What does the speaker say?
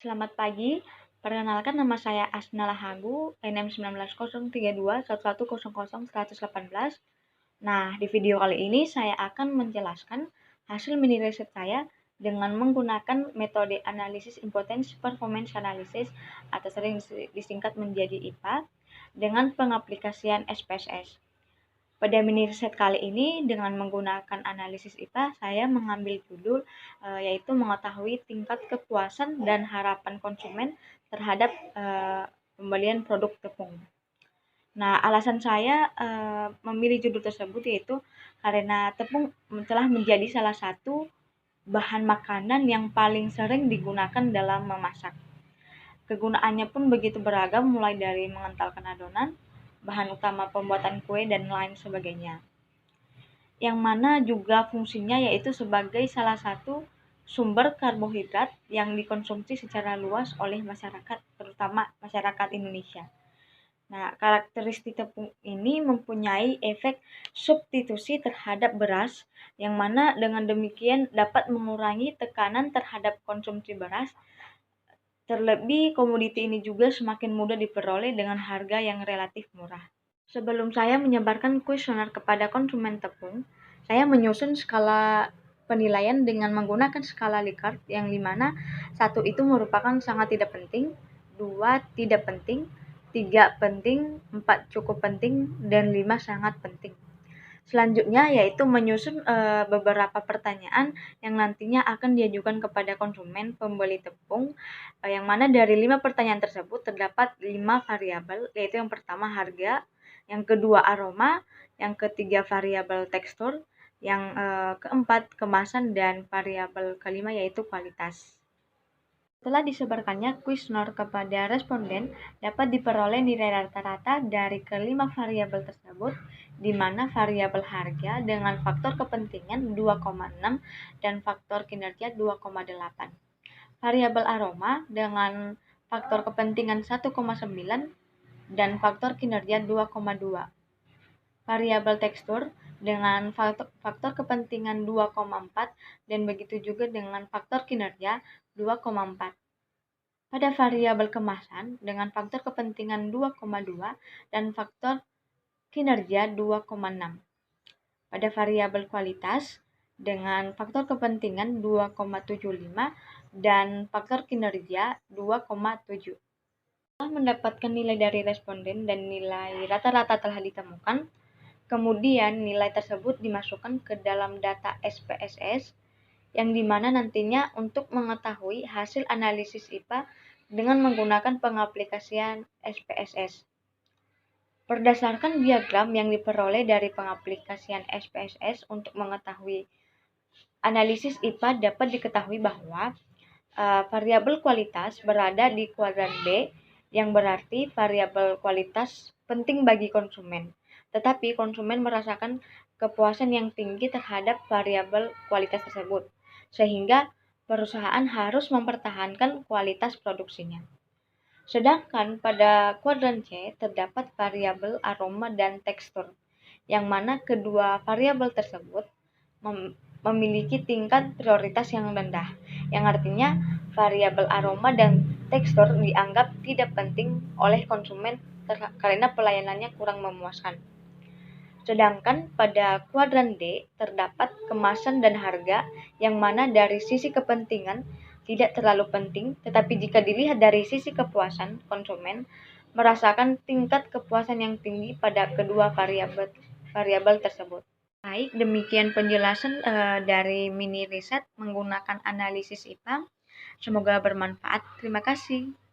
Selamat pagi, perkenalkan nama saya Asna Lahagu, NM 190321100118. Nah, di video kali ini saya akan menjelaskan hasil mini riset saya dengan menggunakan metode analisis impotence performance analysis atau sering disingkat menjadi IPA dengan pengaplikasian SPSS. Pada mini riset kali ini dengan menggunakan analisis IPA, saya mengambil judul yaitu mengetahui tingkat kepuasan dan harapan konsumen terhadap pembelian produk tepung. Nah, alasan saya memilih judul tersebut yaitu karena tepung telah menjadi salah satu bahan makanan yang paling sering digunakan dalam memasak. Kegunaannya pun begitu beragam, mulai dari mengentalkan adonan, bahan utama pembuatan kue, dan lain sebagainya. Yang mana juga fungsinya yaitu sebagai salah satu sumber karbohidrat yang dikonsumsi secara luas oleh masyarakat, terutama masyarakat Indonesia. Nah, karakteristik tepung ini mempunyai efek substitusi terhadap beras, yang mana dengan demikian dapat mengurangi tekanan terhadap konsumsi beras. Terlebih, komoditi ini juga semakin mudah diperoleh dengan harga yang relatif murah. Sebelum saya menyebarkan kuesioner kepada konsumen tepung, saya menyusun skala penilaian dengan menggunakan skala Likert yang dimana 1 itu merupakan sangat tidak penting, 2 tidak penting, 3 penting, 4 cukup penting, dan 5 sangat penting. Selanjutnya yaitu menyusun beberapa pertanyaan yang nantinya akan diajukan kepada konsumen pembeli tepung, yang mana dari 5 pertanyaan tersebut terdapat 5 variabel, yaitu yang pertama harga, yang kedua aroma, yang ketiga variabel tekstur, yang keempat kemasan, dan variabel kelima yaitu kualitas. Setelah disebarkannya kuesioner kepada responden, dapat diperoleh nilai rata-rata dari kelima variabel tersebut, di mana variabel harga dengan faktor kepentingan 2,6 dan faktor kinerja 2,8. Variabel aroma dengan faktor kepentingan 1,9 dan faktor kinerja 2,2. Variabel tekstur dengan faktor kepentingan 2,4 dan begitu juga dengan faktor kinerja 2,4. Pada variabel kemasan dengan faktor kepentingan 2,2 dan faktor kinerja 2,6. Pada variabel kualitas dengan faktor kepentingan 2,75 dan faktor kinerja 2,7. Setelah mendapatkan nilai dari responden dan nilai rata-rata telah ditemukan, kemudian nilai tersebut dimasukkan ke dalam data SPSS, yang dimana nantinya untuk mengetahui hasil analisis IPA dengan menggunakan pengaplikasian SPSS. Berdasarkan diagram yang diperoleh dari pengaplikasian SPSS untuk mengetahui analisis IPA, dapat diketahui bahwa variabel kualitas berada di kuadran B, yang berarti variabel kualitas penting bagi konsumen. Tetapi konsumen merasakan kepuasan yang tinggi terhadap variabel kualitas tersebut, sehingga perusahaan harus mempertahankan kualitas produksinya. Sedangkan pada kuadran C terdapat variabel aroma dan tekstur, yang mana kedua variabel tersebut memiliki tingkat prioritas yang rendah, yang artinya variabel aroma dan tekstur dianggap tidak penting oleh konsumen karena pelayanannya kurang memuaskan. Sedangkan pada kuadran D terdapat kemasan dan harga, yang mana dari sisi kepentingan tidak terlalu penting, tetapi jika dilihat dari sisi kepuasan, konsumen merasakan tingkat kepuasan yang tinggi pada kedua variabel tersebut. Baik, demikian penjelasan dari mini riset menggunakan analisis IPA. Semoga bermanfaat. Terima kasih.